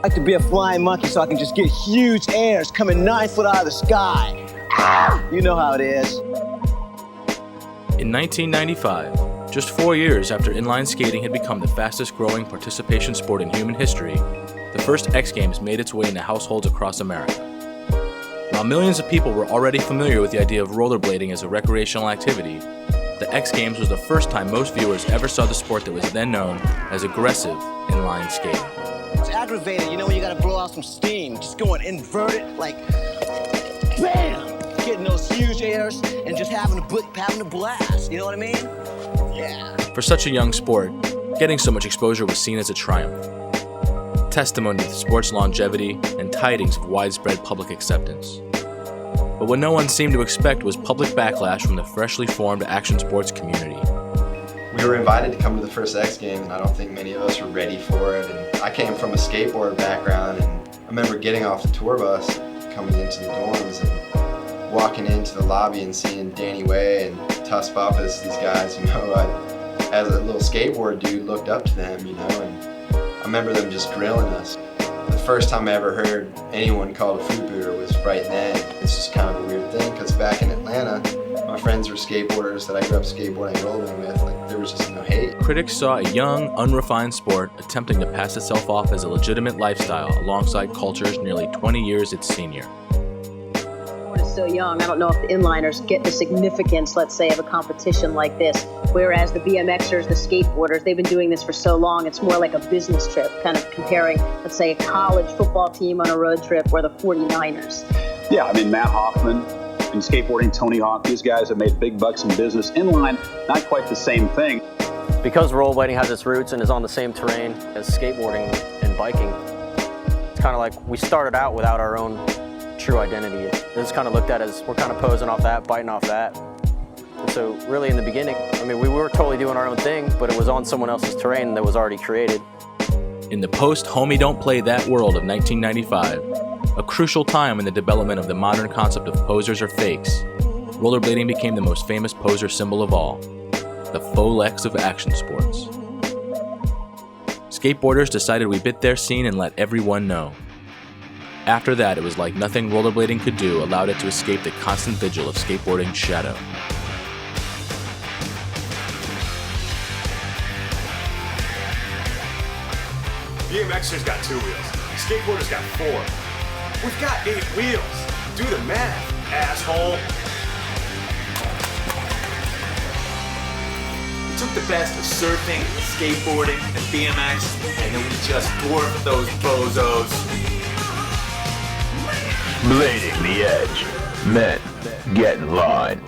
I like to be a flying monkey so I can just get huge airs coming 9 foot out of the sky. Ah! You know how it is. In 1995, just 4 years after inline skating had become the fastest growing participation sport in human history, the first X Games made its way into households across America. While millions of people were already familiar with the idea of rollerblading as a recreational activity, the X Games was the first time most viewers ever saw the sport that was then known as aggressive inline skating. It's aggravating, you know, when you gotta blow out some steam. Just go and invert it, like, bam! getting those huge airs and just having a blast. You know what I mean? Yeah. For such a young sport, getting so much exposure was seen as a triumph. Testimony to the sport's longevity and tidings of widespread public acceptance. But what no one seemed to expect was public backlash from the freshly formed action sports community. We were invited to come to the first X Games, and I don't think many of us were ready for it. And I came from a skateboard background, and I remember getting off the tour bus, coming into the dorms, and walking into the lobby and seeing Danny Way and Tuss Buffus, these guys, you know, as a little skateboard dude, looked up to them, you know, and I remember them just grilling us. The first time I ever heard anyone called a food booter was right then. It's just kind of a weird thing, because back in Atlanta, my friends were skateboarders that I grew up skateboarding and rolling with. Like, there was just no hate. Critics saw a young, unrefined sport attempting to pass itself off as a legitimate lifestyle alongside culture's nearly 20 years its senior. Sport is so young, I don't know if the inliners get the significance, let's say, of a competition like this. Whereas the BMXers, the skateboarders, they've been doing this for so long, it's more like a business trip, kind of comparing, let's say, a college football team on a road trip or the 49ers. Yeah, I mean, Matt Hoffman in skateboarding, Tony Hawk, these guys have made big bucks in business. Inline, not quite the same thing. Because rollerblading has its roots and is on the same terrain as skateboarding and biking, it's kind of like we started out without our own true identity. It's kind of looked at as we're kind of posing off that, biting off that. And so really in the beginning, I mean, we were totally doing our own thing, but it was on someone else's terrain that was already created. In the post-Homie Don't Play That world of 1995, a crucial time in the development of the modern concept of posers or fakes, rollerblading became the most famous poser symbol of all, the faux legs of action sports. Skateboarders decided we bit their scene and let everyone know. After that, it was like nothing rollerblading could do allowed it to escape the constant vigil of skateboarding's shadow. BMXers got 2 wheels. Skateboarders got 4. We've got 8 wheels. Do the math, asshole. We took the best of surfing, skateboarding, and BMX, and then we just dwarfed those bozos. Blading the edge. Men, get in line.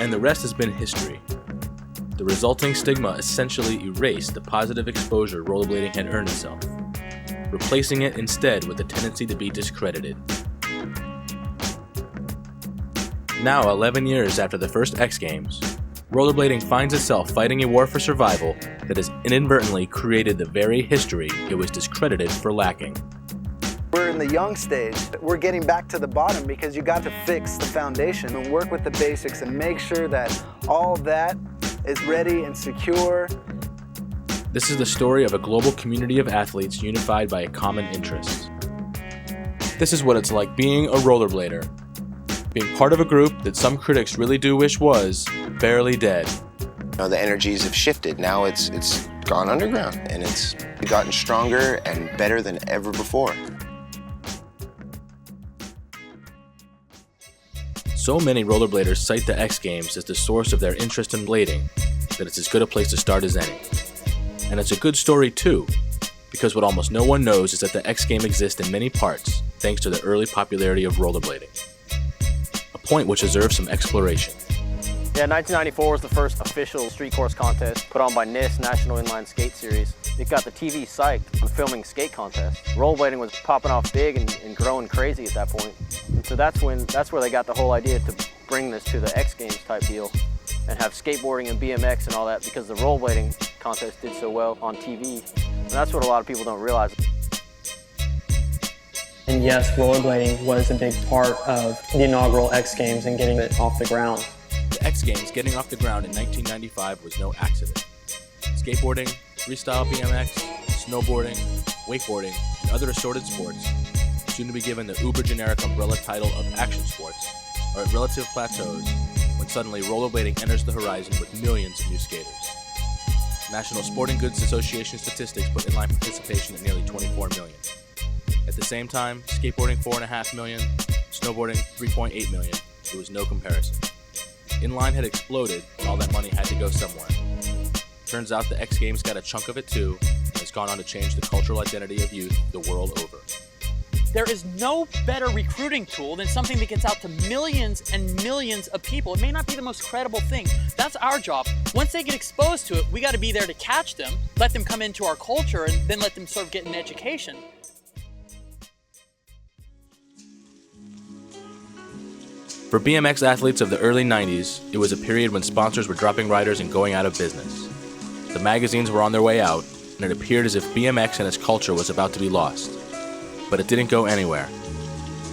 And the rest has been history. The resulting stigma essentially erased the positive exposure rollerblading had earned itself, replacing it instead with a tendency to be discredited. Now, 11 years after the first X Games, rollerblading finds itself fighting a war for survival that has inadvertently created the very history it was discredited for lacking. We're in the young stage. We're getting back to the bottom because you got to fix the foundation and work with the basics and make sure that all of that is ready and secure. This is the story of a global community of athletes unified by a common interest. This is what it's like being a rollerblader, being part of a group that some critics really do wish was barely dead. The energies have shifted. Now it's gone underground, and it's gotten stronger and better than ever before. So many rollerbladers cite the X Games as the source of their interest in blading that it's as good a place to start as any. And it's a good story too, because what almost no one knows is that the X Game exists in many parts thanks to the early popularity of rollerblading. A point which deserves some exploration. Yeah, 1994 was the first official street course contest put on by NIST National Inline Skate Series. It got the TV psyched on filming skate contests. Rollerblading was popping off big and growing crazy at that point. And so that's where they got the whole idea to bring this to the X Games type deal and have skateboarding and BMX and all that, because the rollerblading contest did so well on TV. And that's what a lot of people don't realize. And yes, rollerblading was a big part of the inaugural X Games and getting it off the ground. The X Games getting off the ground in 1995 was no accident. Skateboarding, freestyle BMX, snowboarding, wakeboarding, and other assorted sports, soon to be given the uber-generic umbrella title of action sports, are at relative plateaus when suddenly rollerblading enters the horizon with millions of new skaters. National Sporting Goods Association statistics put inline participation at nearly 24 million. At the same time, skateboarding 4.5 million, snowboarding 3.8 million. There was no comparison. Inline had exploded, and all that money had to go somewhere. Turns out the X Games got a chunk of it too, and has gone on to change the cultural identity of youth the world over. There is no better recruiting tool than something that gets out to millions and millions of people. It may not be the most credible thing. That's our job. Once they get exposed to it, we got to be there to catch them, let them come into our culture, and then let them sort of get an education. For BMX athletes of the early 90s, it was a period when sponsors were dropping riders and going out of business. The magazines were on their way out, and it appeared as if BMX and its culture was about to be lost. But it didn't go anywhere.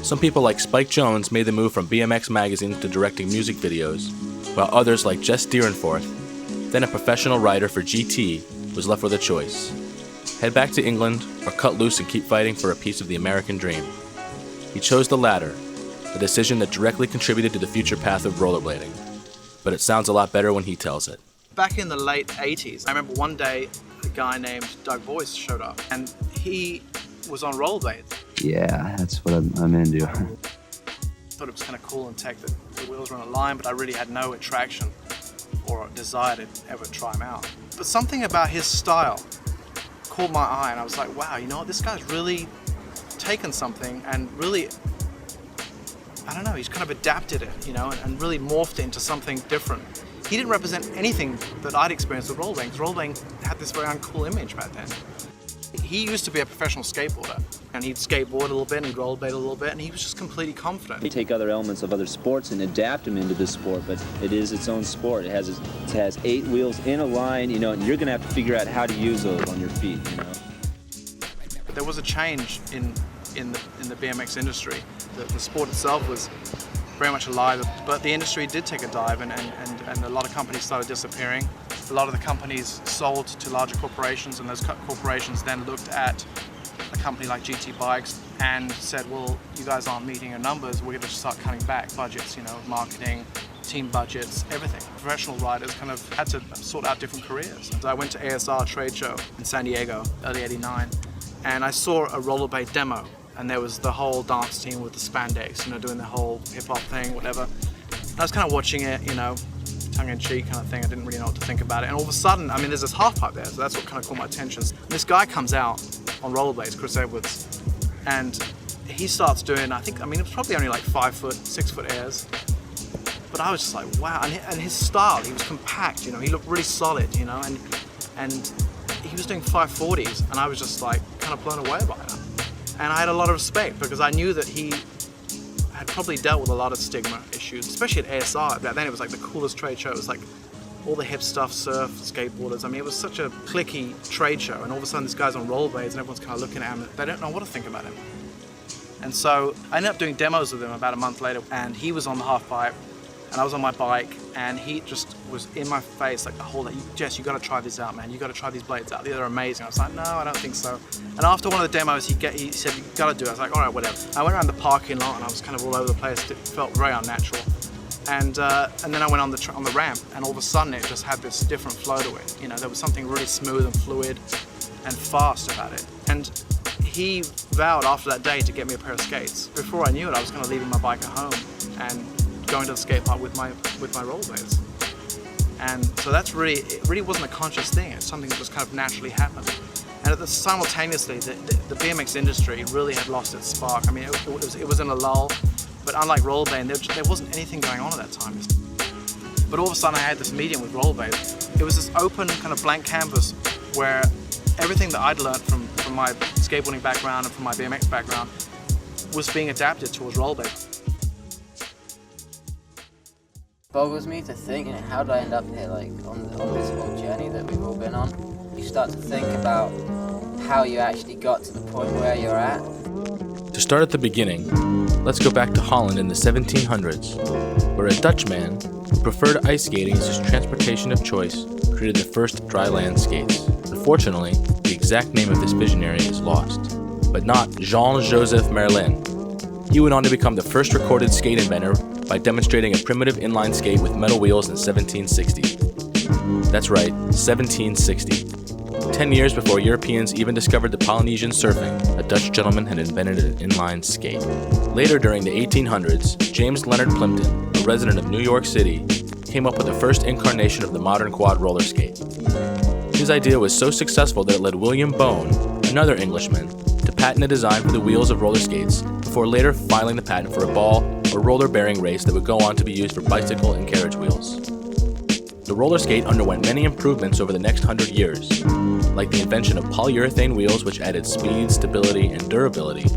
Some people like Spike Jones made the move from BMX magazines to directing music videos, while others like Jess Deerenforth, then a professional rider for GT, was left with a choice. Head back to England or cut loose and keep fighting for a piece of the American dream. He chose the latter, a decision that directly contributed to the future path of rollerblading. But it sounds a lot better when he tells it. Back in the late 80s, I remember one day a guy named Doug Boyce showed up, and he was on rollerblades. Yeah, that's what I'm into. Thought it was kind of cool and tech that the wheels were on a line, but I really had no attraction or desire to ever try them out. But something about his style caught my eye, and I was like, wow, you know what, this guy's really taken something and really, I don't know, he's kind of adapted it, you know, and really morphed it into something different. He didn't represent anything that I'd experienced with rollerblading, because rollerblading had this very uncool image back then. He used to be a professional skateboarder, and he'd skateboard a little bit, and he'd rollerblade a little bit, and he was just completely confident. You take other elements of other sports and adapt them into this sport, but it is its own sport. It has 8 wheels in a line, you know, and you're going to have to figure out how to use those on your feet, you know. There was a change in the BMX industry. The sport itself was very much alive, but the industry did take a dive, and a lot of companies started disappearing. A lot of the companies sold to larger corporations, and those corporations then looked at a company like GT Bikes and said, well, you guys aren't meeting your numbers, we're going to start cutting back budgets, you know, marketing, team budgets, everything. Professional riders kind of had to sort out different careers. So I went to ASR trade show in San Diego, early '89, and I saw a rollerblade demo, and there was the whole dance team with the spandex, you know, doing the whole hip-hop thing, whatever. And I was kind of watching it, you know, tongue-in-cheek kind of thing. I didn't really know what to think about it. And all of a sudden, I mean, there's this half pipe there, so that's what kind of caught my attention. This guy comes out on rollerblades, Chris Edwards, and he starts doing, I mean, it was probably only like 5 foot, 6 foot airs. But I was just like, wow. And his style, he was compact, you know, he looked really solid, you know, and he was doing 540s, and I was just like kind of blown away by it. And I had a lot of respect, because I knew that he had probably dealt with a lot of stigma issues, especially at ASR. Back then it was like the coolest trade show. It was like all the hip stuff, surf, skateboarders. I mean, it was such a cliquey trade show, and all of a sudden this guy's on rollerblades and everyone's kind of looking at him. They don't know what to think about him. And so I ended up doing demos with him about a month later, and he was on the half pipe, and I was on my bike, and he just was in my face like the whole day. Jess, you got to try these out, man. You got to try these blades out. They're amazing. I was like, no, I don't think so. And after one of the demos, he said, you got to do it. I was like, all right, whatever. I went around the parking lot, and I was kind of all over the place. It felt very unnatural. And then I went on the ramp, and all of a sudden it just had this different flow to it. You know, there was something really smooth and fluid and fast about it. And he vowed after that day to get me a pair of skates. Before I knew it, I was kind of leaving my bike at home and going to the skate park with my rollerblades. And so it really wasn't a conscious thing. It's something that just kind of naturally happened. And simultaneously, the BMX industry really had lost its spark. I mean, it was in a lull, but unlike rollerblading, there wasn't anything going on at that time. But all of a sudden, I had this medium with rollerblades. It was this open kind of blank canvas where everything that I'd learned from my skateboarding background and from my BMX background was being adapted towards rollerblades. Boggles me to think, you know, how did I end up here, like on this whole journey that we've all been on? You start to think about how you actually got to the point where you're at. To start at the beginning, let's go back to Holland in the 1700s, where a Dutchman who preferred ice skating as his transportation of choice created the first dry land skates. Unfortunately, the exact name of this visionary is lost, but not Jean-Joseph Merlin. He went on to become the first recorded skate inventor by demonstrating a primitive inline skate with metal wheels in 1760. That's right, 1760. 10 years before Europeans even discovered the Polynesian surfing, a Dutch gentleman had invented an inline skate. Later during the 1800s, James Leonard Plimpton, a resident of New York City, came up with the first incarnation of the modern quad roller skate. His idea was so successful that it led William Bone, another Englishman, to patent a design for the wheels of roller skates before later filing the patent for a ball or roller bearing race that would go on to be used for bicycle and carriage wheels. The roller skate underwent many improvements over the next 100 years, like the invention of polyurethane wheels which added speed, stability, and durability.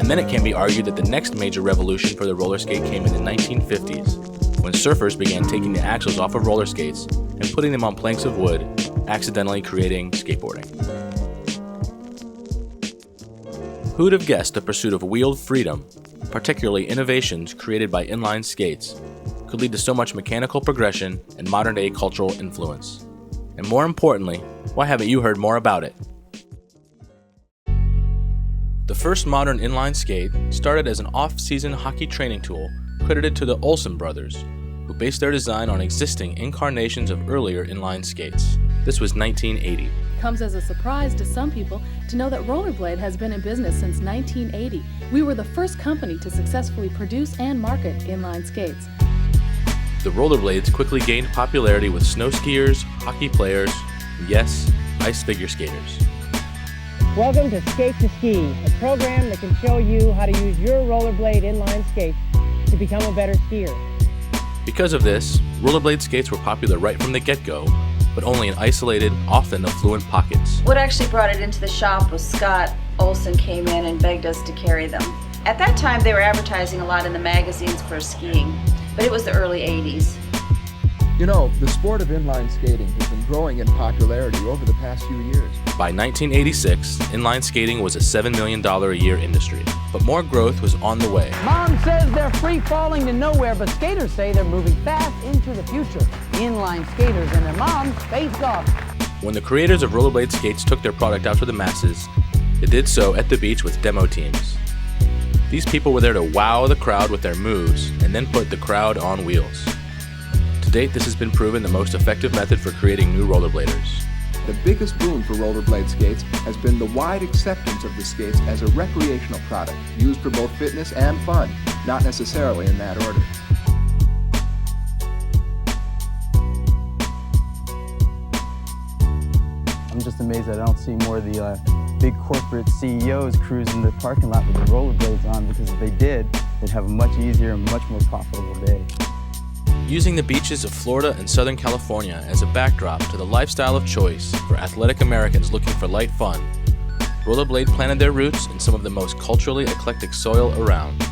And then it can be argued that the next major revolution for the roller skate came in the 1950s, when surfers began taking the axles off of roller skates and putting them on planks of wood, accidentally creating skateboarding. Who'd have guessed the pursuit of wheeled freedom, particularly innovations created by inline skates, could lead to so much mechanical progression and modern-day cultural influence? And more importantly, why haven't you heard more about it? The first modern inline skate started as an off-season hockey training tool credited to the Olsen brothers, who based their design on existing incarnations of earlier inline skates. This was 1980. Comes as a surprise to some people to know that Rollerblade has been in business since 1980. We were the first company to successfully produce and market inline skates. The rollerblades quickly gained popularity with snow skiers, hockey players, and yes, ice figure skaters. Welcome to Skate to Ski, a program that can show you how to use your rollerblade inline skates to become a better skier. Because of this, rollerblade skates were popular right from the get-go, but only in isolated, often affluent pockets. What actually brought it into the shop was Scott Olsen came in and begged us to carry them. At that time, they were advertising a lot in the magazines for skiing, but it was the early 80s. You know, the sport of inline skating has been growing in popularity over the past few years. By 1986, inline skating was a $7 million a year industry, but more growth was on the way. Mom says they're free falling to nowhere, but skaters say they're moving fast into the future. Inline skaters and their moms face off. When the creators of rollerblade skates took their product out to the masses, they did so at the beach with demo teams. These people were there to wow the crowd with their moves and then put the crowd on wheels. To date, this has been proven the most effective method for creating new rollerbladers. The biggest boon for rollerblade skates has been the wide acceptance of the skates as a recreational product, used for both fitness and fun, not necessarily in that order. I'm just amazed that I don't see more of the big corporate CEOs cruising the parking lot with the rollerblades on, because if they did, they'd have a much easier and much more profitable day. Using the beaches of Florida and Southern California as a backdrop to the lifestyle of choice for athletic Americans looking for light fun, rollerblade planted their roots in some of the most culturally eclectic soil around.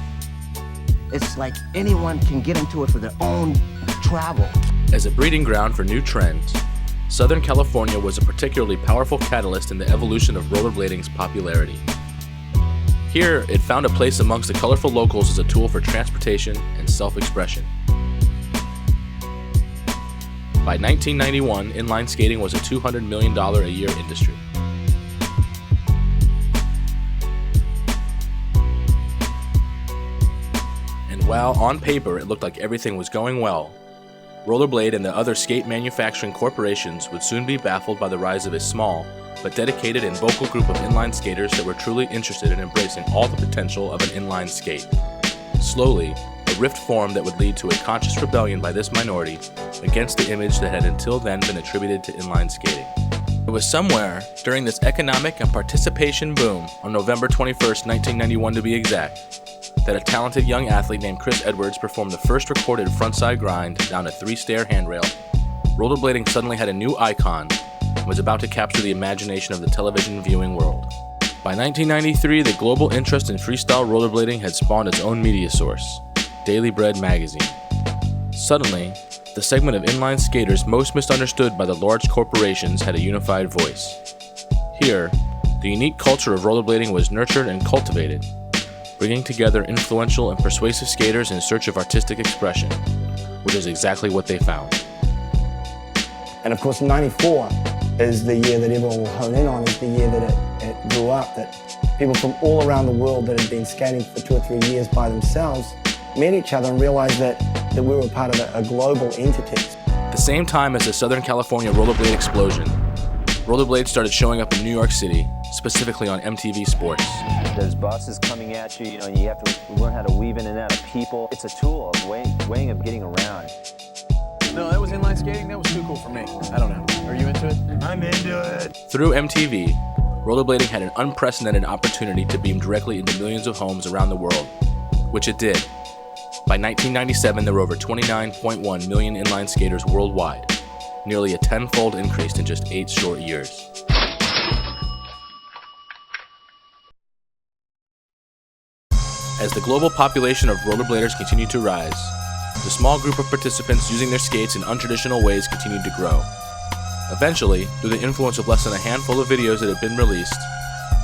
It's like anyone can get into it for their own travel. As a breeding ground for new trends, Southern California was a particularly powerful catalyst in the evolution of rollerblading's popularity. Here, it found a place amongst the colorful locals as a tool for transportation and self-expression. By 1991, inline skating was a $200 million a year industry. And while on paper it looked like everything was going well, Rollerblade and the other skate manufacturing corporations would soon be baffled by the rise of a small, but dedicated and vocal group of inline skaters that were truly interested in embracing all the potential of an inline skate. Slowly, a rift formed that would lead to a conscious rebellion by this minority against the image that had until then been attributed to inline skating. It was somewhere during this economic and participation boom, on November 21st, 1991 to be exact, that a talented young athlete named Chris Edwards performed the first recorded frontside grind down a 3-stair handrail. Rollerblading suddenly had a new icon and was about to capture the imagination of the television viewing world. By 1993, the global interest in freestyle rollerblading had spawned its own media source, Daily Bread magazine. Suddenly, the segment of inline skaters most misunderstood by the large corporations had a unified voice. Here, the unique culture of rollerblading was nurtured and cultivated, bringing together influential and persuasive skaters in search of artistic expression, which is exactly what they found. And of course, 94 is the year that everyone will hone in on, is the year that it grew up, that people from all around the world that had been skating for 2 or 3 years by themselves met each other and realized that we were part of a global entity. At the same time as the Southern California rollerblade explosion, rollerblades started showing up in New York City, specifically on MTV Sports. There's buses coming at you, and you have to learn how to weave in and out of people. It's a tool of weighing of getting around. No, that was inline skating. That was too cool for me. I don't know. Are you into it? I'm into it. Through MTV, rollerblading had an unprecedented opportunity to beam directly into millions of homes around the world, which it did. By 1997, there were over 29.1 million inline skaters worldwide, nearly a tenfold increase in just 8 short years. As the global population of rollerbladers continued to rise, the small group of participants using their skates in untraditional ways continued to grow. Eventually, through the influence of less than a handful of videos that had been released,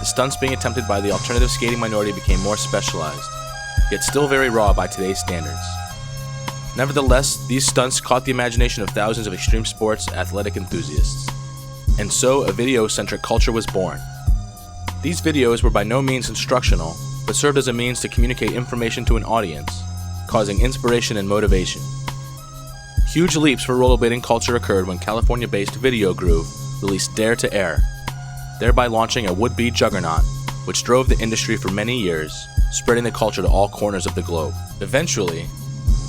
the stunts being attempted by the alternative skating minority became more specialized, yet still very raw by today's standards. Nevertheless, these stunts caught the imagination of thousands of extreme sports athletic enthusiasts. And so, a video-centric culture was born. These videos were by no means instructional, but served as a means to communicate information to an audience, causing inspiration and motivation. Huge leaps for rollerblading culture occurred when California-based Video Groove released Dare to Air, thereby launching a would-be juggernaut, which drove the industry for many years, spreading the culture to all corners of the globe. Eventually,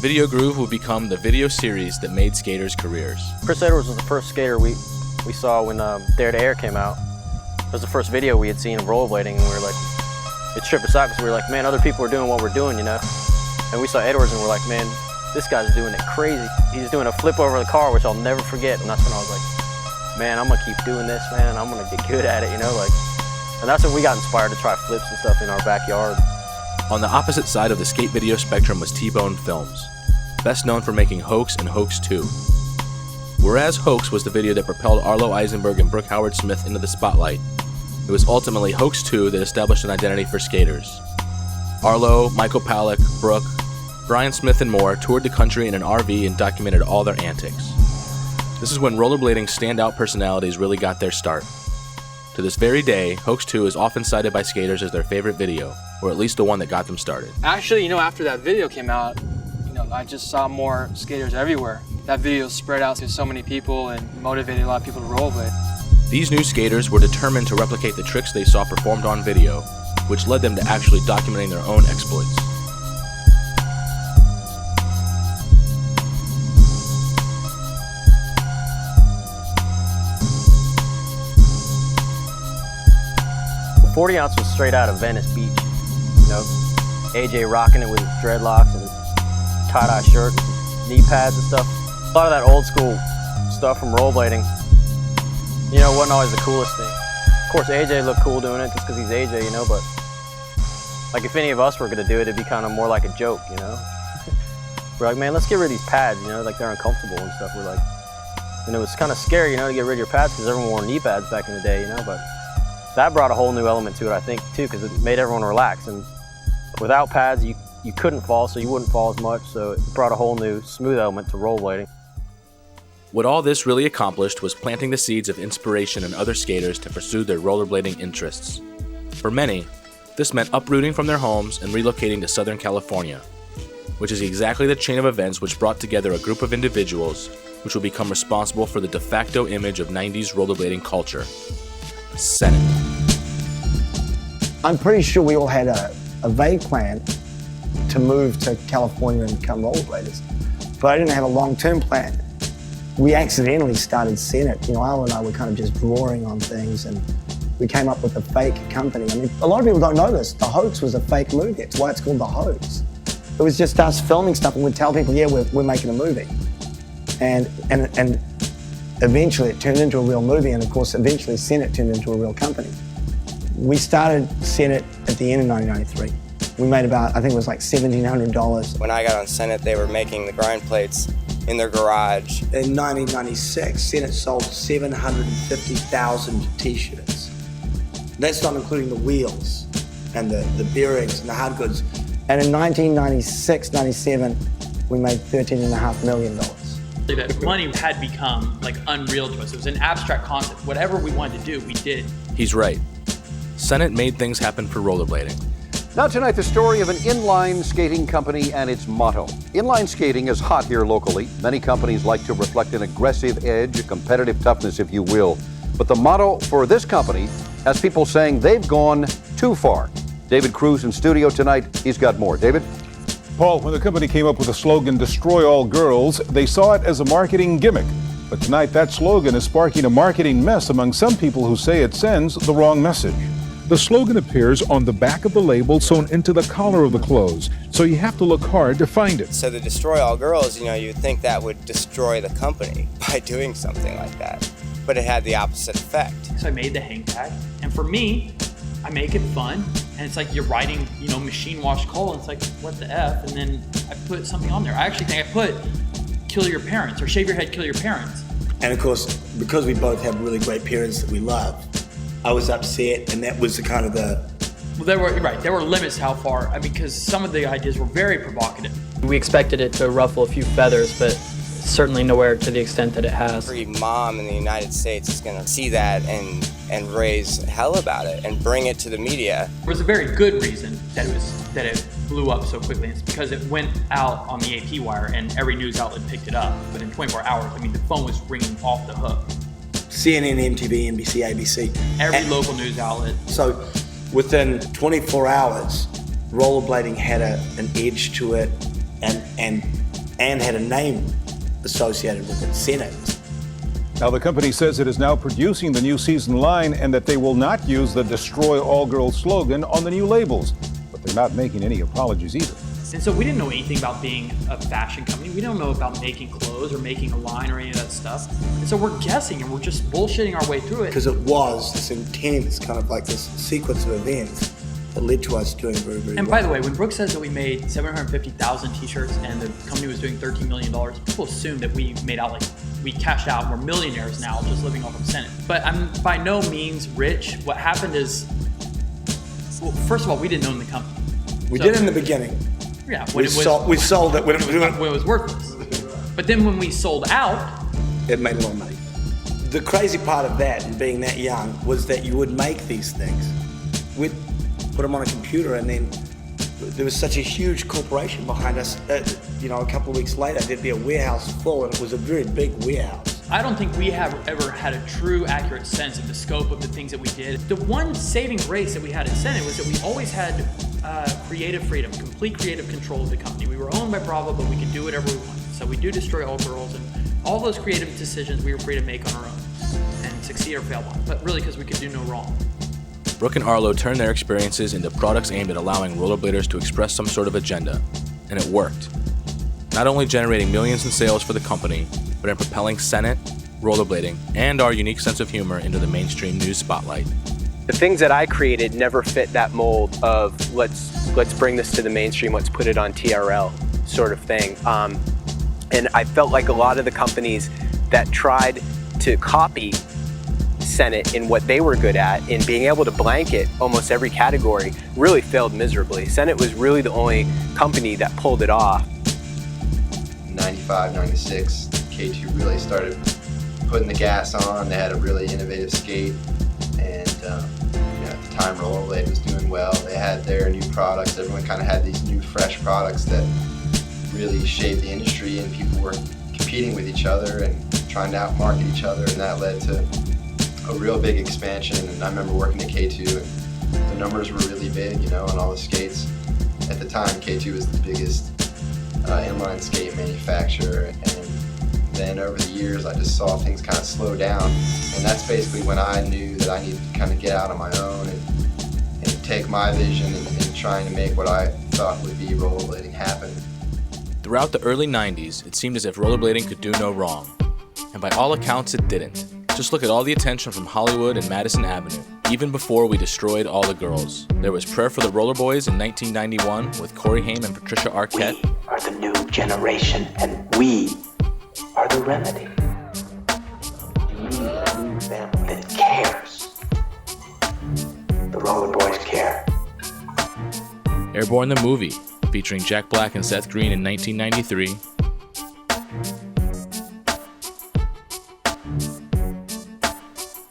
Video Groove would become the video series that made skaters' careers. Chris Edwards was the first skater we saw when Dare to Air came out. It was the first video we had seen of rollerblading, and we were like, it tripped us out because we were like, man, other people are doing what we're doing, you know? And we saw Edwards and we're like, man, this guy's doing it crazy. He's doing a flip over the car, which I'll never forget. And that's when I was like, man, I'm gonna keep doing this, man. I'm gonna get good at it, you know? Like, and that's when we got inspired to try flips and stuff in our backyard. On the opposite side of the skate video spectrum was T-Bone Films, best known for making Hoax and Hoax 2. Whereas Hoax was the video that propelled Arlo, Eisenberg, and Brooke Howard-Smith into the spotlight, it was ultimately Hoax 2 that established an identity for skaters. Arlo, Michael Palak, Brooke, Brian Smith, and more toured the country in an RV and documented all their antics. This is when rollerblading's standout personalities really got their start. To this very day, Hoax 2 is often cited by skaters as their favorite video, or at least the one that got them started. Actually, you know, after that video came out, you know, I just saw more skaters everywhere. That video spread out to so many people and motivated a lot of people to rollerblade. These new skaters were determined to replicate the tricks they saw performed on video, which led them to actually documenting their own exploits. The 40 ounce was straight out of Venice Beach, you know? AJ rocking it with his dreadlocks and tie-dye shirt, knee pads and stuff. A lot of that old school stuff from rollerblading, you know, wasn't always the coolest thing. Of course, AJ looked cool doing it just because he's AJ, you know, but like if any of us were going to do it, it'd be kind of more like a joke, you know? We're like, man, let's get rid of these pads, you know, like they're uncomfortable and stuff. We're like, and it was kind of scary, you know, to get rid of your pads because everyone wore knee pads back in the day, you know, but that brought a whole new element to it, I think, too, because it made everyone relax. And without pads, you couldn't fall, so you wouldn't fall as much, so it brought a whole new smooth element to rollerblading. What all this really accomplished was planting the seeds of inspiration in other skaters to pursue their rollerblading interests. For many, this meant uprooting from their homes and relocating to Southern California, which is exactly the chain of events which brought together a group of individuals which will become responsible for the de facto image of 90s rollerblading culture: Senate. I'm pretty sure we all had a vague plan to move to California and become rollerbladers, but I didn't have a long-term plan. We accidentally started Senate. You know, Arlo and I were kind of just drawing on things, and we came up with a fake company. I mean, a lot of people don't know this. The Hoax was a fake movie. That's why it's called The Hoax. It was just us filming stuff, and we'd tell people, yeah, we're making a movie. And eventually it turned into a real movie, and of course, eventually Senate turned into a real company. We started Senate at the end of 1993. We made about, I think it was like $1,700. When I got on Senate, they were making the grind plates in their garage. In 1996, Senate sold 750,000 t-shirts. That's not including the wheels and the bearings and the hard goods. And in 1996, 97, we made $13.5 million. That money had become like unreal to us. It was an abstract concept. Whatever we wanted to do, we did. He's right. Senate made things happen for rollerblading. Now tonight, the story of an inline skating company and its motto. Inline skating is hot here locally. Many companies like to reflect an aggressive edge, a competitive toughness, if you will. But the motto for this company has people saying they've gone too far. David Cruz in studio tonight. He's got more. David? Paul, when the company came up with the slogan, "Destroy All Girls," they saw it as a marketing gimmick. But tonight, that slogan is sparking a marketing mess among some people who say it sends the wrong message. The slogan appears on the back of the label sewn into the collar of the clothes, so you have to look hard to find it. So the Destroy All Girls, you'd think that would destroy the company by doing something like that. But it had the opposite effect. So I made the hang tag, and for me, I make it fun, and it's like you're writing, machine wash coal, and it's like, what the F? And then I put something on there. I actually think I put kill your parents, or shave your head, kill your parents. And of course, because we both have really great parents that we love, I was upset, and that was the kind of the... Well, there were limits to how far, because some of the ideas were very provocative. We expected it to ruffle a few feathers, but certainly nowhere to the extent that it has. Every mom in the United States is going to see that and raise hell about it and bring it to the media. There was a very good reason that it blew up so quickly. It's because it went out on the AP wire and every news outlet picked it up. But in 24 hours, the phone was ringing off the hook. CNN, MTV, NBC, ABC. Every local news outlet. So within 24 hours, rollerblading had an edge to it and had a name associated with it, Senate. Now, the company says it is now producing the new season line and that they will not use the Destroy All Girls slogan on the new labels. But they're not making any apologies either. And so we didn't know anything about being a fashion company. We don't know about making clothes or making a line or any of that stuff. And so we're guessing and we're just bullshitting our way through it. Because it was this intense kind of like this sequence of events that led to us doing very, very And well. by the way, when Brooke says that we made 750,000 t-shirts and the company was doing $13 million, people assume that we made out we cashed out and we're millionaires now just living off of Senate. But I'm by no means rich. What happened is, well, first of all, we didn't own the company. We did in the beginning. Yeah, we sold it when it was worthless. But then when we sold out, it made a lot of money. The crazy part of that and being that young was that you would make these things. We'd put them on a computer and then there was such a huge corporation behind us. A couple of weeks later, there'd be a warehouse full and it was a very big warehouse. I don't think we have ever had a true, accurate sense of the scope of the things that we did. The one saving grace that we had at Senate was that we always had creative freedom, complete creative control of the company. We were owned by Bravo, but we could do whatever we wanted. So we do Destroy All Girls, and all those creative decisions we were free to make on our own and succeed or fail on, but really because we could do no wrong. Brooke and Arlo turned their experiences into products aimed at allowing rollerbladers to express some sort of agenda, and it worked. Not only generating millions in sales for the company, but in propelling Senate, rollerblading, and our unique sense of humor into the mainstream news spotlight. The things that I created never fit that mold of let's bring this to the mainstream, let's put it on TRL sort of thing. And I felt like a lot of the companies that tried to copy Senate in what they were good at, in being able to blanket almost every category, really failed miserably. Senate was really the only company that pulled it off. 95, 96, K2 really started putting the gas on. They had a really innovative skate, and at the time Rollerblade was doing well. They had their new products. Everyone kind of had these new fresh products that really shaped the industry, and people were competing with each other and trying to outmarket each other, and that led to a real big expansion. And I remember working at K2 and the numbers were really big, on all the skates. At the time, K2 was the biggest inline skate manufacturer, and then over the years I just saw things kind of slow down, and that's basically when I knew that I needed to kind of get out on my own and take my vision and trying to make what I thought would be rollerblading happen. Throughout the early 90s, it seemed as if rollerblading could do no wrong, and by all accounts it didn't. Just look at all the attention from Hollywood and Madison Avenue. Even before we destroyed all the girls, there was Prayer for the Roller Boys in 1991 with Corey Haim and Patricia Arquette. We are the new generation, and we are the remedy. You need a new family that cares. The Roller Boys care. Airborne the Movie, featuring Jack Black and Seth Green in 1993.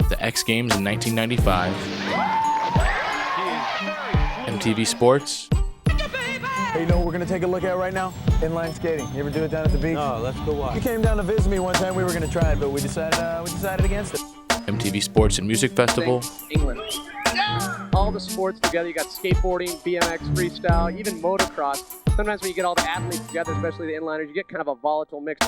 The X Games in 1995. MTV Sports. Hey, you know what we're gonna take a look at right now? Inline skating. You ever do it down at the beach? No, let's go watch. You came down to visit me one time. We were gonna try it, but we decided against it. MTV Sports and Music Festival. England. all the sports together. You got skateboarding, BMX, freestyle, even motocross. Sometimes when you get all the athletes together, especially the inliners, you get kind of a volatile mix.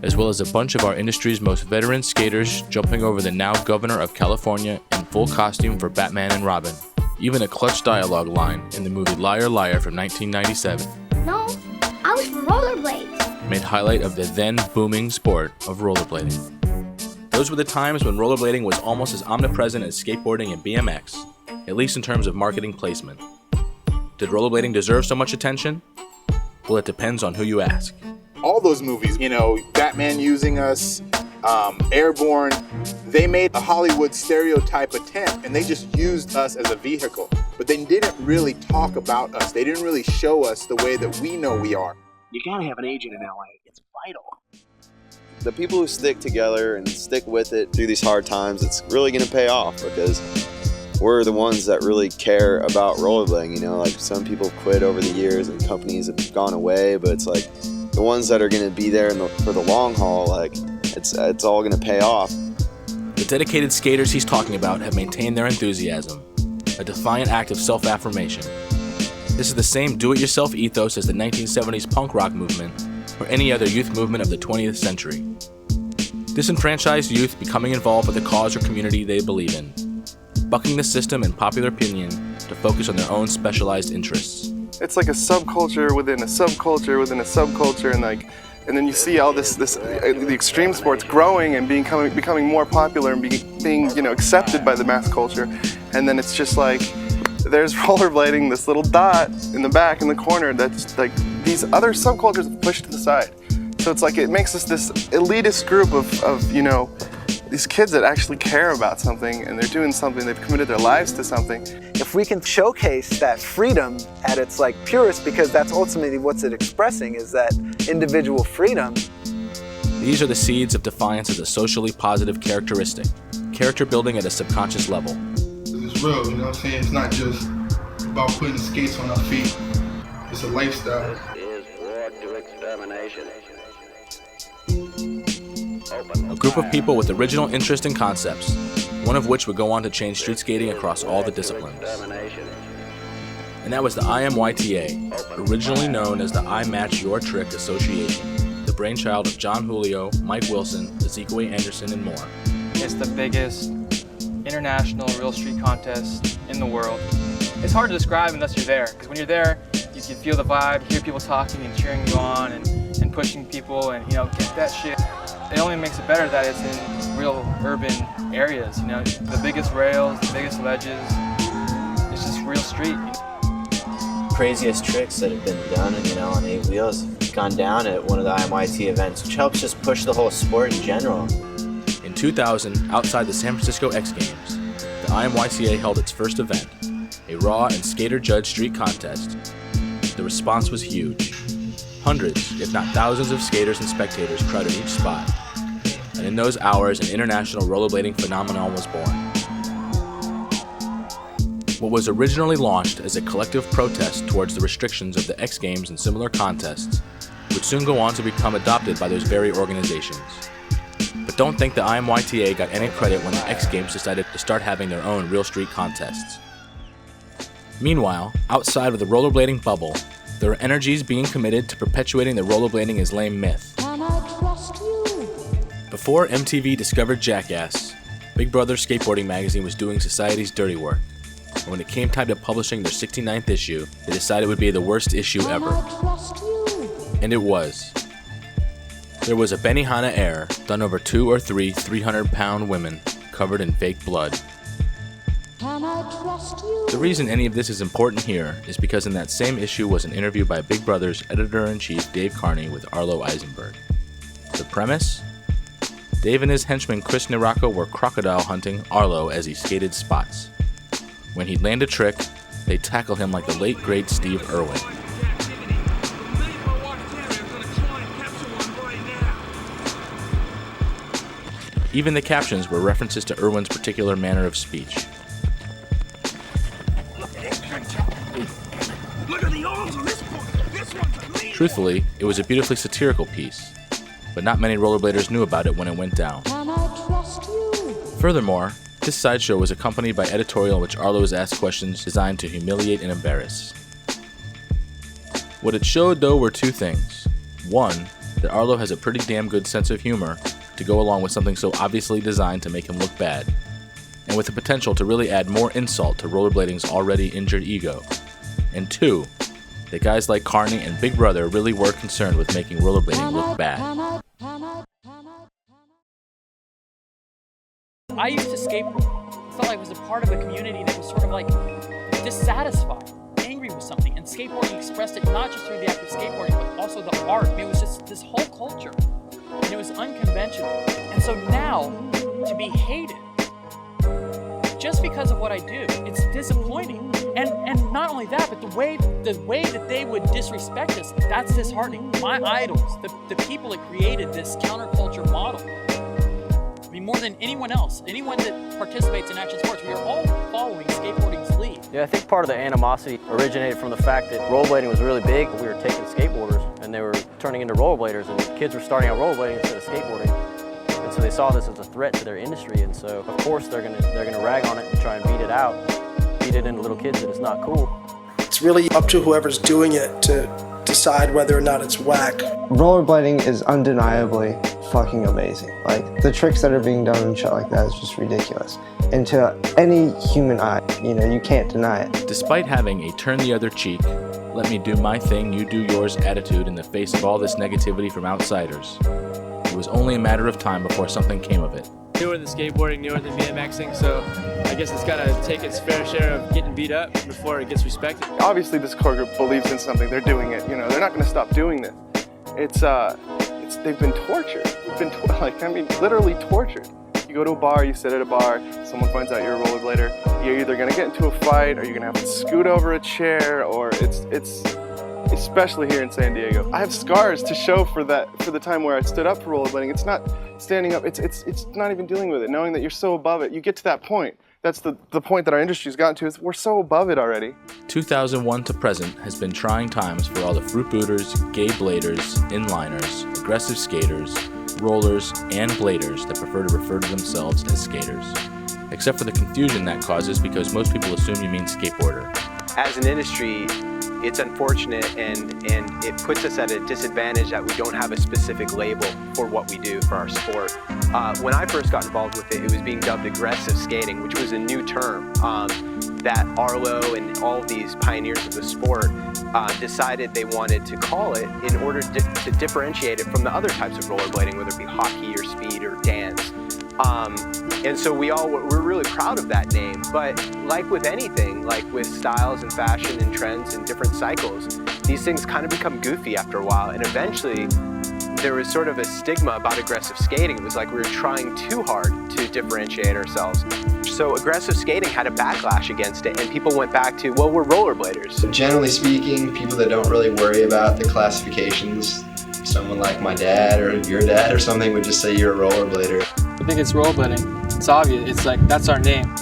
As well as a bunch of our industry's most veteran skaters jumping over the now governor of California in full costume for Batman and Robin. Even a clutch dialogue line in the movie Liar Liar from 1997. No, I was for rollerblades. Made highlight of the then booming sport of rollerblading. Those were the times when rollerblading was almost as omnipresent as skateboarding and BMX, at least in terms of marketing placement. Did rollerblading deserve so much attention? Well, it depends on who you ask. All those movies, Batman Using Us, Airborne, they made a Hollywood stereotype attempt and they just used us as a vehicle. But they didn't really talk about us. They didn't really show us the way that we know we are. You gotta have an agent in LA. It's vital. The people who stick together and stick with it through these hard times, it's really gonna pay off because we're the ones that really care about rollerblading. Like some people quit over the years and companies have gone away, but it's like the ones that are gonna be there for the long haul, like it's all gonna pay off. The dedicated skaters he's talking about have maintained their enthusiasm, a defiant act of self-affirmation. This is the same do-it-yourself ethos as the 1970s punk rock movement or any other youth movement of the 20th century. Disenfranchised youth becoming involved with a cause or community they believe in, bucking the system and popular opinion to focus on their own specialized interests. It's like a subculture within a subculture within a subculture, and then you see all the extreme sports growing and becoming more popular and being accepted by the mass culture, and then it's just like there's rollerblading, this little dot in the back in the corner that's like these other subcultures have pushed to the side. So it's like it makes us this elitist group of these kids that actually care about something and they're doing something, they've committed their lives to something. If we can showcase that freedom at its purest, because that's ultimately what's it expressing, is that individual freedom. These are the seeds of defiance as a socially positive characteristic, character building at a subconscious level. It's real, you know what I'm saying? It's not just about putting skates on our feet. It's a lifestyle. Is war to extermination. A group of people with original interest and concepts, one of which would go on to change street skating across all the disciplines. And that was the IMYTA, originally known as the I Match Your Trick Association, the brainchild of John Julio, Mike Wilson, Azikwee Anderson, and more. It's the biggest international real street contest in the world. It's hard to describe unless you're there, because when you're there, you can feel the vibe, hear people talking and cheering you on and pushing people and, get that shit. It only makes it better that it's in real urban areas, the biggest rails, the biggest ledges. It's just real street. Craziest tricks that have been done, on 8 wheels have gone down at one of the IMYT events, which helps just push the whole sport in general. In 2000, outside the San Francisco X Games, the IMYTA held its first event, a raw and skater-judged street contest. The response was huge. Hundreds, if not thousands of skaters and spectators crowded each spot. And in those hours, an international rollerblading phenomenon was born. What was originally launched as a collective protest towards the restrictions of the X Games and similar contests would soon go on to become adopted by those very organizations. But don't think the IMYTA got any credit when the X Games decided to start having their own real street contests. Meanwhile, outside of the rollerblading bubble, there are energies being committed to perpetuating the rollerblading is lame myth. Before MTV discovered Jackass, Big Brother Skateboarding Magazine was doing society's dirty work. And when it came time to publishing their 69th issue, they decided it would be the worst issue ever. And it was. There was a Benihana air done over 2 or 3 300-pound women covered in fake blood. The reason any of this is important here is because in that same issue was an interview by Big Brother's editor-in-chief Dave Carney with Arlo Eisenberg. The premise? Dave and his henchman Chris Nirako were crocodile hunting Arlo as he skated spots. When he'd land a trick, they'd tackle him like the late great Steve Irwin. Even the captions were references to Irwin's particular manner of speech. Truthfully, it was a beautifully satirical piece, but not many rollerbladers knew about it when it went down. Furthermore, This sideshow was accompanied by editorial in which Arlo was asked questions designed to humiliate and embarrass. What it showed, though, were two things. One, that Arlo has a pretty damn good sense of humor to go along with something so obviously designed to make him look bad, and with the potential to really add more insult to rollerblading's already injured ego. And two, that guys like Carney and Big Brother really were concerned with making rollerblading look bad. I used to skateboard. I felt like I was a part of a community that was sort of like dissatisfied, angry with something. And skateboarding expressed it not just through the act of skateboarding, but also the art. I mean, it was just this whole culture. And it was unconventional. And so now, to be hated just because of what I do, it's disappointing. And not only that, but the way that they would disrespect us, that's disheartening. My idols, the people that created this counterculture model, I mean, more than anyone else, anyone that participates in action sports, we are all following skateboarding's lead. Yeah, I think part of the animosity originated from the fact that rollerblading was really big. We were taking skateboarders and they were turning into rollerbladers, and kids were starting out rollerblading instead of skateboarding. And so they saw this as a threat to their industry, and so of course they're gonna rag on it and try and beat it into little kids that it's not cool. It's really up to whoever's doing it to decide whether or not it's whack. Rollerblading is undeniably fucking amazing. Like, the tricks that are being done and shit like that is just ridiculous. And to any human eye, you can't deny it. Despite having a turn the other cheek, let me do my thing, you do yours attitude in the face of all this negativity from outsiders, it was only a matter of time before something came of it. Newer than skateboarding, newer than BMXing, so I guess it's got to take its fair share of getting beat up before it gets respected. Obviously this core group believes in something, they're doing it, they're not going to stop doing this. They've been tortured. We've been, literally tortured. You go to a bar, you sit at a bar, someone finds out you're a rollerblader, you're either going to get into a fight, or you're going to have to scoot over a chair, or it's especially here in San Diego. I have scars to show for the time where I stood up for rollerblading. It's not standing up, it's not even dealing with it, knowing that you're so above it. You get to that point. That's the point that our industry's gotten to, is we're so above it already. 2001 to present has been trying times for all the fruit booters, gay bladers, inliners, aggressive skaters, rollers, and bladers that prefer to refer to themselves as skaters. Except for the confusion that causes because most people assume you mean skateboarder. As an industry, it's unfortunate and it puts us at a disadvantage that we don't have a specific label for what we do for our sport. When I first got involved with it, it was being dubbed aggressive skating, which was a new term that Arlo and all of these pioneers of the sport decided they wanted to call it in order to differentiate it from the other types of rollerblading, whether it be hockey or speed or dance. And so we're really proud of that name, but like with anything, like with styles and fashion and trends and different cycles, these things kind of become goofy after a while, and eventually there was sort of a stigma about aggressive skating. It was like we were trying too hard to differentiate ourselves. So aggressive skating had a backlash against it, and people went back to, well, we're rollerbladers. So generally speaking, people that don't really worry about the classifications, someone like my dad or your dad or something would just say you're a rollerblader. I think it's rollerblading. It's obvious. It's like, that's our name.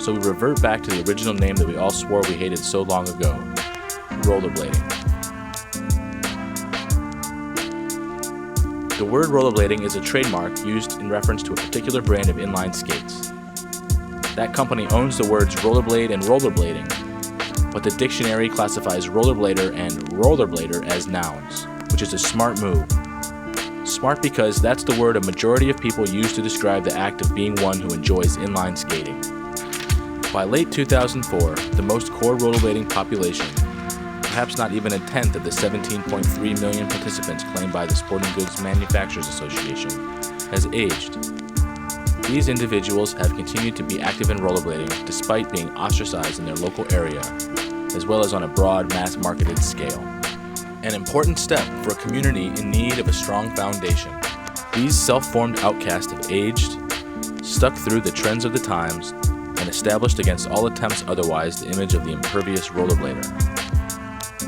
So we revert back to the original name that we all swore we hated so long ago, rollerblading. The word rollerblading is a trademark used in reference to a particular brand of inline skates. That company owns the words rollerblade and rollerblading, but the dictionary classifies rollerblader and rollerblader as nouns, which is a smart move. Smart because that's the word a majority of people use to describe the act of being one who enjoys inline skating. By late 2004, the most core rollerblading population, perhaps not even a tenth of the 17.3 million participants claimed by the Sporting Goods Manufacturers Association, has aged. These individuals have continued to be active in rollerblading despite being ostracized in their local area, as well as on a broad mass-marketed scale. An important step for a community in need of a strong foundation. These self-formed outcasts have aged, stuck through the trends of the times, and established against all attempts otherwise the image of the impervious rollerblader.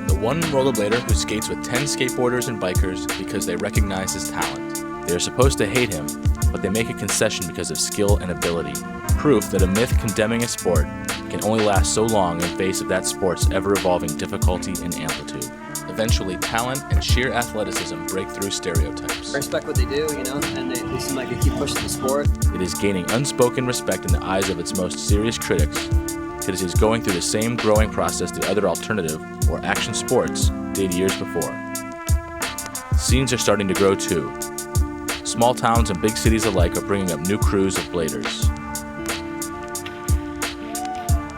The one rollerblader who skates with 10 skateboarders and bikers because they recognize his talent. They are supposed to hate him, but they make a concession because of skill and ability. Proof that a myth condemning a sport can only last so long in face of that sport's ever-evolving difficulty and amplitude. Eventually, talent and sheer athleticism break through stereotypes. I respect what they do, you know, and they seem like they keep pushing the sport. It is gaining unspoken respect in the eyes of its most serious critics. It is going through the same growing process the other alternative or action sports did years before. Scenes are starting to grow too. Small towns and big cities alike are bringing up new crews of bladers.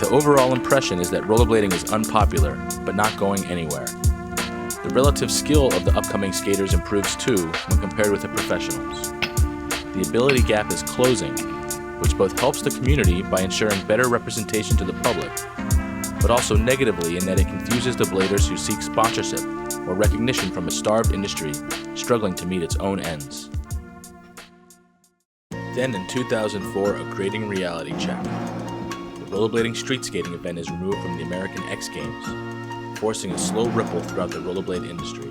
The overall impression is that rollerblading is unpopular, but not going anywhere. The relative skill of the upcoming skaters improves too when compared with the professionals. The ability gap is closing, which both helps the community by ensuring better representation to the public, but also negatively in that it confuses the bladers who seek sponsorship or recognition from a starved industry struggling to meet its own ends. Then in 2004, a grating reality check. The rollerblading street skating event is removed from the American X Games, forcing a slow ripple throughout the rollerblade industry.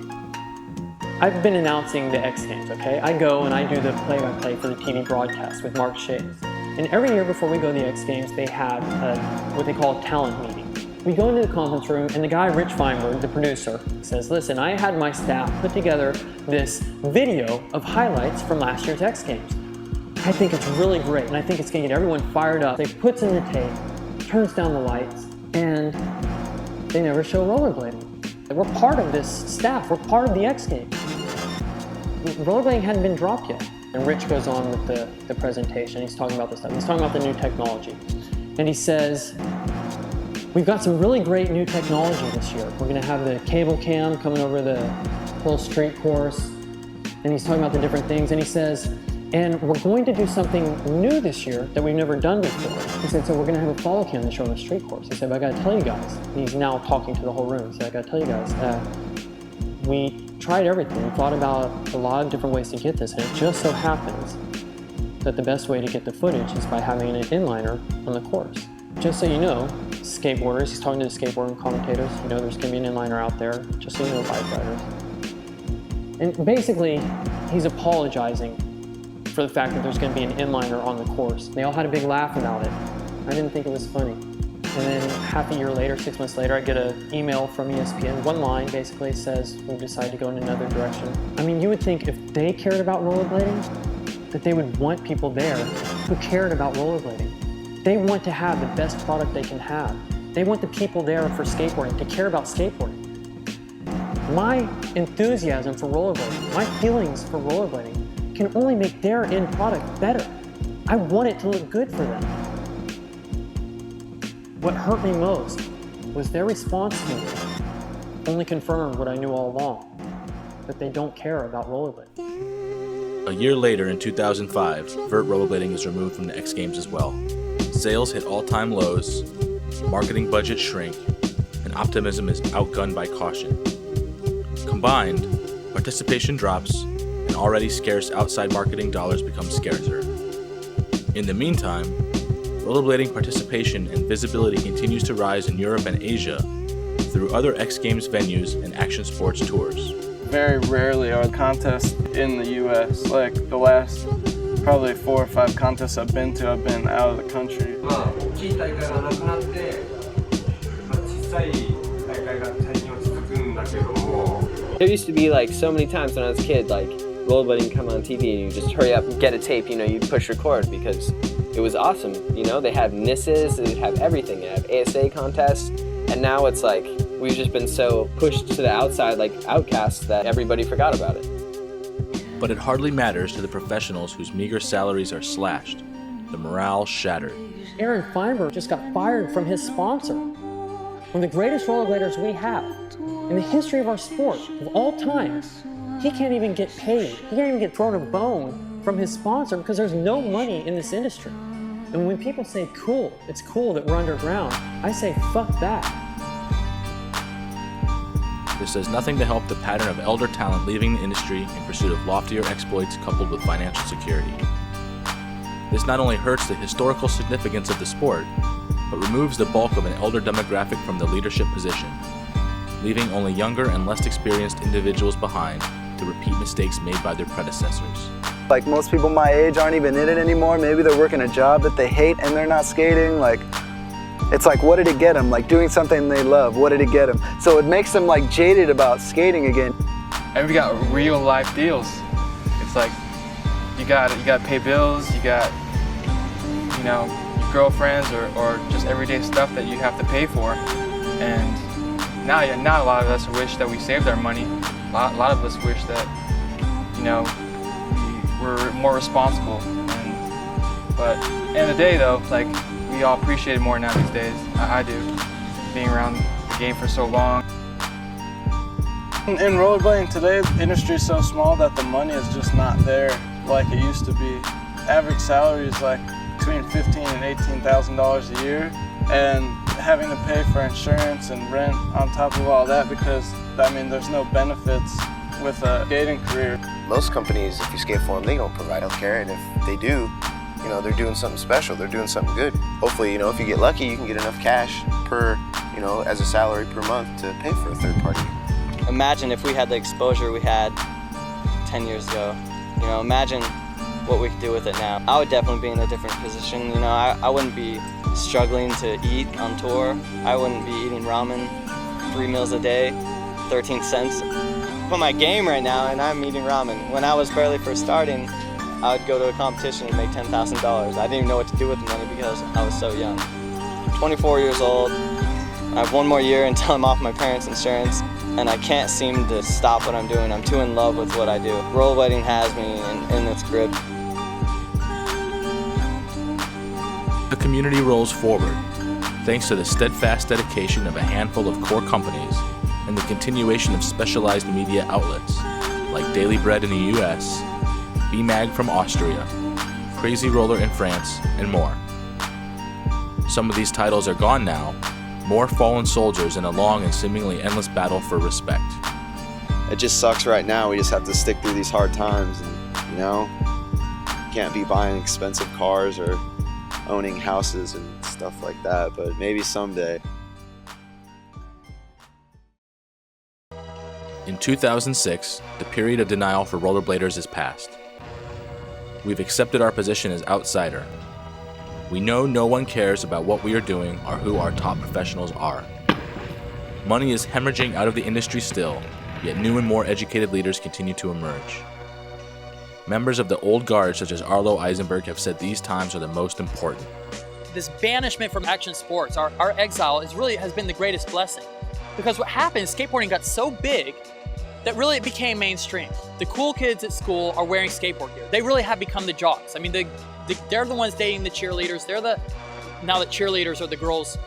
I've been announcing the X Games, okay? I go and I do the play-by-play for the TV broadcast with Mark Shades. And every year before we go to the X Games, they have what they call a talent meeting. We go into the conference room and the guy, Rich Feinberg, the producer, says, listen, I had my staff put together this video of highlights from last year's X Games. I think it's really great, and I think it's gonna get everyone fired up. They puts in the tape, turns down the lights, and they never show rollerblading. We're part of this staff, we're part of the X Games. Rollerblading hadn't been dropped yet. And Rich goes on with the presentation, he's talking about this stuff. He's talking about the new technology. And he says, we've got some really great new technology this year. We're gonna have the cable cam coming over the whole street course. And he's talking about the different things, and he says, and we're going to do something new this year that we've never done before. He said, so we're gonna have a follow cam to show on the street course. He said, but I gotta tell you guys, and he's now talking to the whole room. He said, I gotta tell you guys, we tried everything. We thought about a lot of different ways to get this, and it just so happens that the best way to get the footage is by having an inliner on the course. Just so you know, skateboarders, he's talking to the skateboarding commentators, you know there's gonna be an inliner out there, just so you know, bike riders. And basically, he's apologizing for the fact that there's going to be an inliner on the course. They all had a big laugh about it. I didn't think it was funny. And then half a year later, 6 months later, I get an email from ESPN. One line basically says, we've decided to go in another direction. I mean, you would think if they cared about rollerblading, that they would want people there who cared about rollerblading. They want to have the best product they can have. They want the people there for skateboarding to care about skateboarding. My enthusiasm for rollerblading, my feelings for rollerblading, can only make their end product better. I want it to look good for them. What hurt me most was their response to me only confirmed what I knew all along, that they don't care about rollerblading. A year later, in 2005, vert rollerblading is removed from the X Games as well. Sales hit all-time lows, marketing budgets shrink, and optimism is outgunned by caution. Combined, participation drops, and already scarce outside marketing dollars become scarcer. In the meantime, rollerblading participation and visibility continues to rise in Europe and Asia through other X Games venues and action sports tours. Very rarely are contests in the US. Like the last probably 4 or 5 contests I've been to, I've been out of the country. There used to be like so many times when I was a kid, like rollerblading come on TV and you just hurry up and get a tape, you know, you'd push record because it was awesome. You know, they had NISs, they'd have everything. They have ASA contests, and now it's like we've just been so pushed to the outside like outcasts that everybody forgot about it. But it hardly matters to the professionals whose meager salaries are slashed, the morale shattered. Aaron Feinberg just got fired from his sponsor. One of the greatest rollerbladers we have in the history of our sport, of all time. He can't even get paid. He can't even get thrown a bone from his sponsor because there's no money in this industry. And when people say, cool, it's cool that we're underground, I say, fuck that. This does nothing to help the pattern of elder talent leaving the industry in pursuit of loftier exploits coupled with financial security. This not only hurts the historical significance of the sport, but removes the bulk of an elder demographic from the leadership position, leaving only younger and less experienced individuals behind to repeat mistakes made by their predecessors. Like most people my age aren't even in it anymore. Maybe they're working a job that they hate and they're not skating. Like It's like, what did it get them? Like doing something they love, what did it get them? So it makes them like jaded about skating again. And we got real life deals. It's like, you got to pay bills, you got, you know, your girlfriends or just everyday stuff that you have to pay for. And now a lot of us wish that we saved our money. A lot of us wish that, you know, we were more responsible. But at the end of the day though, like, we all appreciate it more now these days. I do, being around the game for so long. In rollerblading today, the industry is so small that the money is just not there like it used to be. Average salary is like between $15,000 and $18,000 a year, and having to pay for insurance and rent on top of all that, because I mean there's no benefits with a skating career. Most companies, if you skate for them, they don't provide healthcare, and if they do, you know, they're doing something special, they're doing something good. Hopefully, you know, if you get lucky, you can get enough cash per, you know, as a salary per month to pay for a third party. Imagine if we had the exposure we had 10 years ago. You know, imagine what we could do with it now. I would definitely be in a different position. You know, I wouldn't be struggling to eat on tour. I wouldn't be eating ramen 3 meals a day, 13 cents. Put my game right now and I'm eating ramen. When I was barely first starting, I would go to a competition and make $10,000. I didn't even know what to do with the money because I was so young. I'm 24 years old. I have 1 more year until I'm off my parents' insurance, and I can't seem to stop what I'm doing. I'm too in love with what I do. Rollerblading has me in its grip. The community rolls forward, thanks to the steadfast dedication of a handful of core companies and the continuation of specialized media outlets like Daily Bread in the US, B-Mag from Austria, Crazy Roller in France, and more. Some of these titles are gone now, more fallen soldiers in a long and seemingly endless battle for respect. It just sucks right now. We just have to stick through these hard times, and you know, can't be buying expensive cars or owning houses and stuff like that, but maybe someday. In 2006, the period of denial for rollerbladers is past. We've accepted our position as outsider. We know no one cares about what we are doing or who our top professionals are. Money is hemorrhaging out of the industry still, yet new and more educated leaders continue to emerge. Members of the old guard such as Arlo, Eisenberg have said these times are the most important. This banishment from action sports, our exile, has been the greatest blessing. Because what happened, skateboarding got so big that really it became mainstream. The cool kids at school are wearing skateboard gear. They really have become the jocks. I mean, they're the ones dating the cheerleaders. Now that cheerleaders are the girls.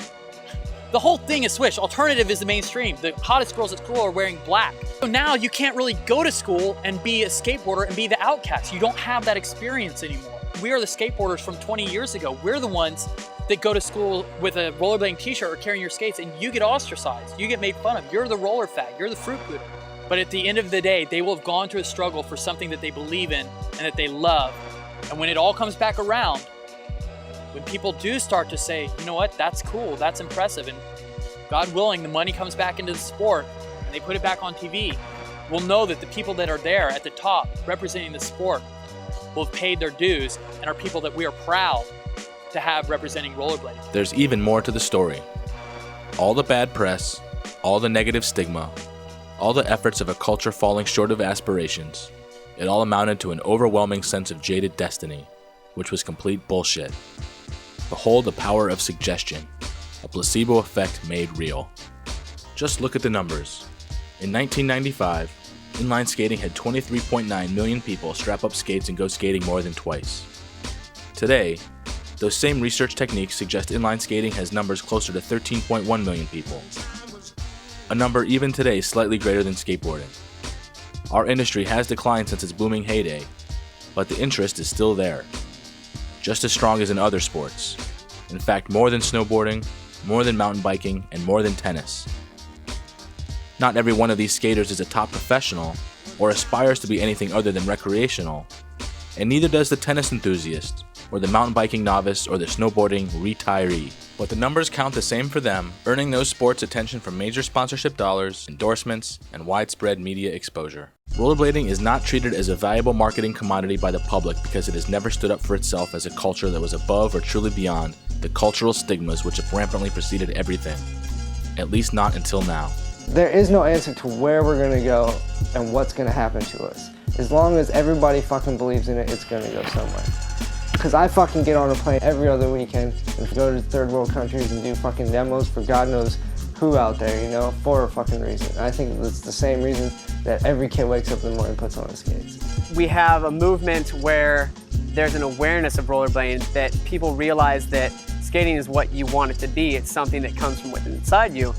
The whole thing is switched. Alternative is the mainstream. The hottest girls at school are wearing black. So now you can't really go to school and be a skateboarder and be the outcast. You don't have that experience anymore. We are the skateboarders from 20 years ago. We're the ones that go to school with a rollerblading t-shirt or carrying your skates, and you get ostracized. You get made fun of. You're the roller fag. You're the fruit poodle. But at the end of the day, they will have gone through a struggle for something that they believe in and that they love. And when it all comes back around, when people do start to say, you know what, that's cool, that's impressive, and God willing, the money comes back into the sport and they put it back on TV, we'll know that the people that are there at the top representing the sport will have paid their dues and are people that we are proud to have representing rollerblading. There's even more to the story. All the bad press, all the negative stigma, all the efforts of a culture falling short of aspirations, it all amounted to an overwhelming sense of jaded destiny, which was complete bullshit. Behold the power of suggestion, a placebo effect made real. Just look at the numbers. In 1995, inline skating had 23.9 million people strap up skates and go skating more than twice. Today, those same research techniques suggest inline skating has numbers closer to 13.1 million people. A number even today slightly greater than skateboarding. Our industry has declined since its booming heyday, but the interest is still there. Just as strong as in other sports. In fact, more than snowboarding, more than mountain biking, and more than tennis. Not every one of these skaters is a top professional or aspires to be anything other than recreational, and neither does the tennis enthusiast, or the mountain biking novice, or the snowboarding retiree. But the numbers count the same for them, earning those sports attention from major sponsorship dollars, endorsements, and widespread media exposure. Rollerblading is not treated as a valuable marketing commodity by the public because it has never stood up for itself as a culture that was above or truly beyond the cultural stigmas which have rampantly preceded everything, at least not until now. There is no answer to where we're gonna go and what's gonna happen to us. As long as everybody fucking believes in it, it's gonna go somewhere. Cause I fucking get on a plane every other weekend and go to third world countries and do fucking demos for God knows who out there, you know, for a fucking reason. I think it's the same reason that every kid wakes up in the morning and puts on his skates. We have a movement where there's an awareness of rollerblading, that people realize that skating is what you want it to be. It's something that comes from within inside you.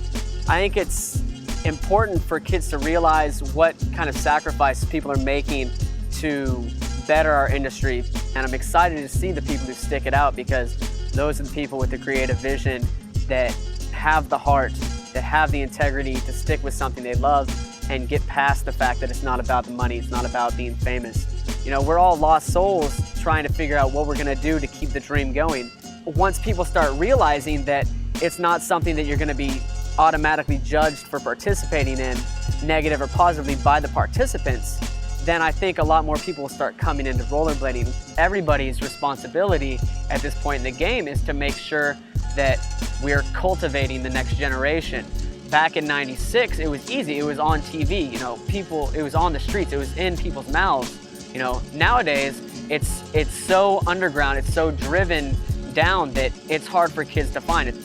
I think it's important for kids to realize what kind of sacrifices people are making to better our industry. And I'm excited to see the people who stick it out, because those are the people with the creative vision that have the heart, that have the integrity to stick with something they love and get past the fact that it's not about the money, it's not about being famous. You know, we're all lost souls trying to figure out what we're gonna do to keep the dream going. Once people start realizing that it's not something that you're gonna be automatically judged for participating in, negative or positively, by the participants, then I think a lot more people will start coming into rollerblading. Everybody's responsibility at this point in the game is to make sure that we're cultivating the next generation. Back in '96, it was easy. It was on TV, you know, people, it was on the streets, it was in people's mouths. You know, nowadays, it's so underground, it's so driven down that it's hard for kids to find it.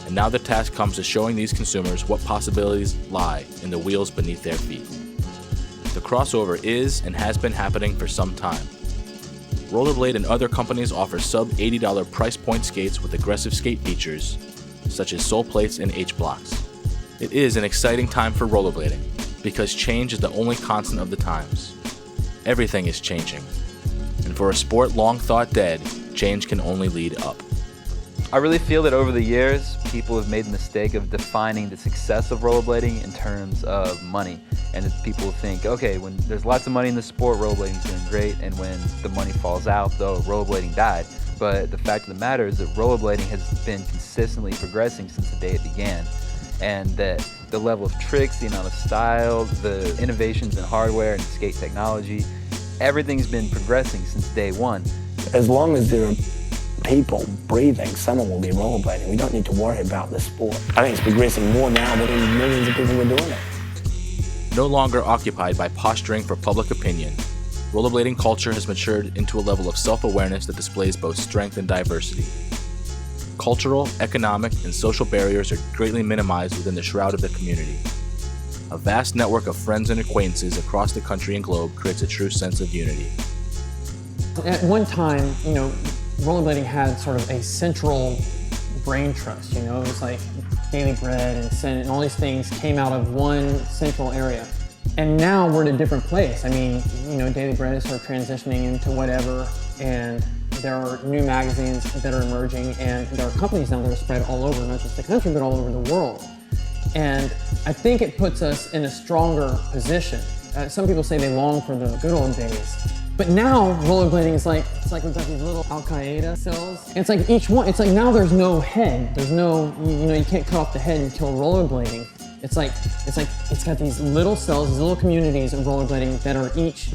And now the task comes to showing these consumers what possibilities lie in the wheels beneath their feet. The crossover is and has been happening for some time. Rollerblade and other companies offer sub-$80 price point skates with aggressive skate features, such as sole plates and H-blocks. It is an exciting time for rollerblading, because change is the only constant of the times. Everything is changing, and for a sport long thought dead, change can only lead up. I really feel that over the years, people have made the mistake of defining the success of rollerblading in terms of money. And that people think, okay, when there's lots of money in the sport, rollerblading is doing great, and when the money falls out, though, rollerblading died. But the fact of the matter is that rollerblading has been consistently progressing since the day it began. And that the level of tricks, the amount of style, the innovations in hardware and skate technology, everything's been progressing since day one. As long as there are people breathing, someone will be rollerblading. We don't need to worry about the sport. I think it's progressing more now than millions of people were doing it. No longer occupied by posturing for public opinion, rollerblading culture has matured into a level of self-awareness that displays both strength and diversity. Cultural, economic, and social barriers are greatly minimized within the shroud of the community. A vast network of friends and acquaintances across the country and globe creates a true sense of unity. At one time, you know, rollerblading had sort of a central brain trust, you know, it was like Daily Bread and Sin and all these things came out of one central area. And now we're in a different place. I mean, you know, Daily Bread is sort of transitioning into whatever, and there are new magazines that are emerging, and there are companies now that are spread all over, not just the country, but all over the world. And I think it puts us in a stronger position. Some people say they long for the good old days. But now rollerblading is like, it's like we've got these little Al-Qaeda cells. And it's like each one, it's like now there's no head. There's no, you know, you can't cut off the head until rollerblading. It's got these little cells, these little communities of rollerblading that are each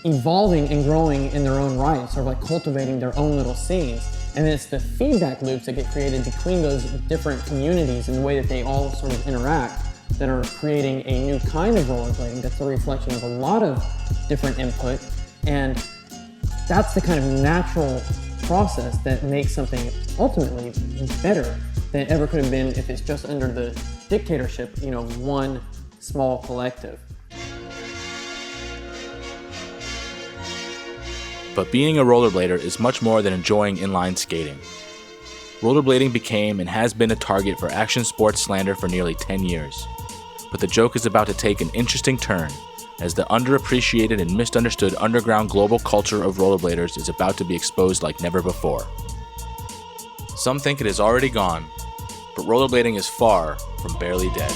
evolving and growing in their own right, sort of like cultivating their own little scenes. And then it's the feedback loops that get created between those different communities and the way that they all sort of interact that are creating a new kind of rollerblading that's a reflection of a lot of different input. And that's the kind of natural process that makes something ultimately better than it ever could have been if it's just under the dictatorship, you know, one small collective. But being a rollerblader is much more than enjoying inline skating. Rollerblading became and has been a target for action sports slander for nearly 10 years. But the joke is about to take an interesting turn, as the underappreciated and misunderstood underground global culture of rollerbladers is about to be exposed like never before. Some think it is already gone, but rollerblading is far from barely dead.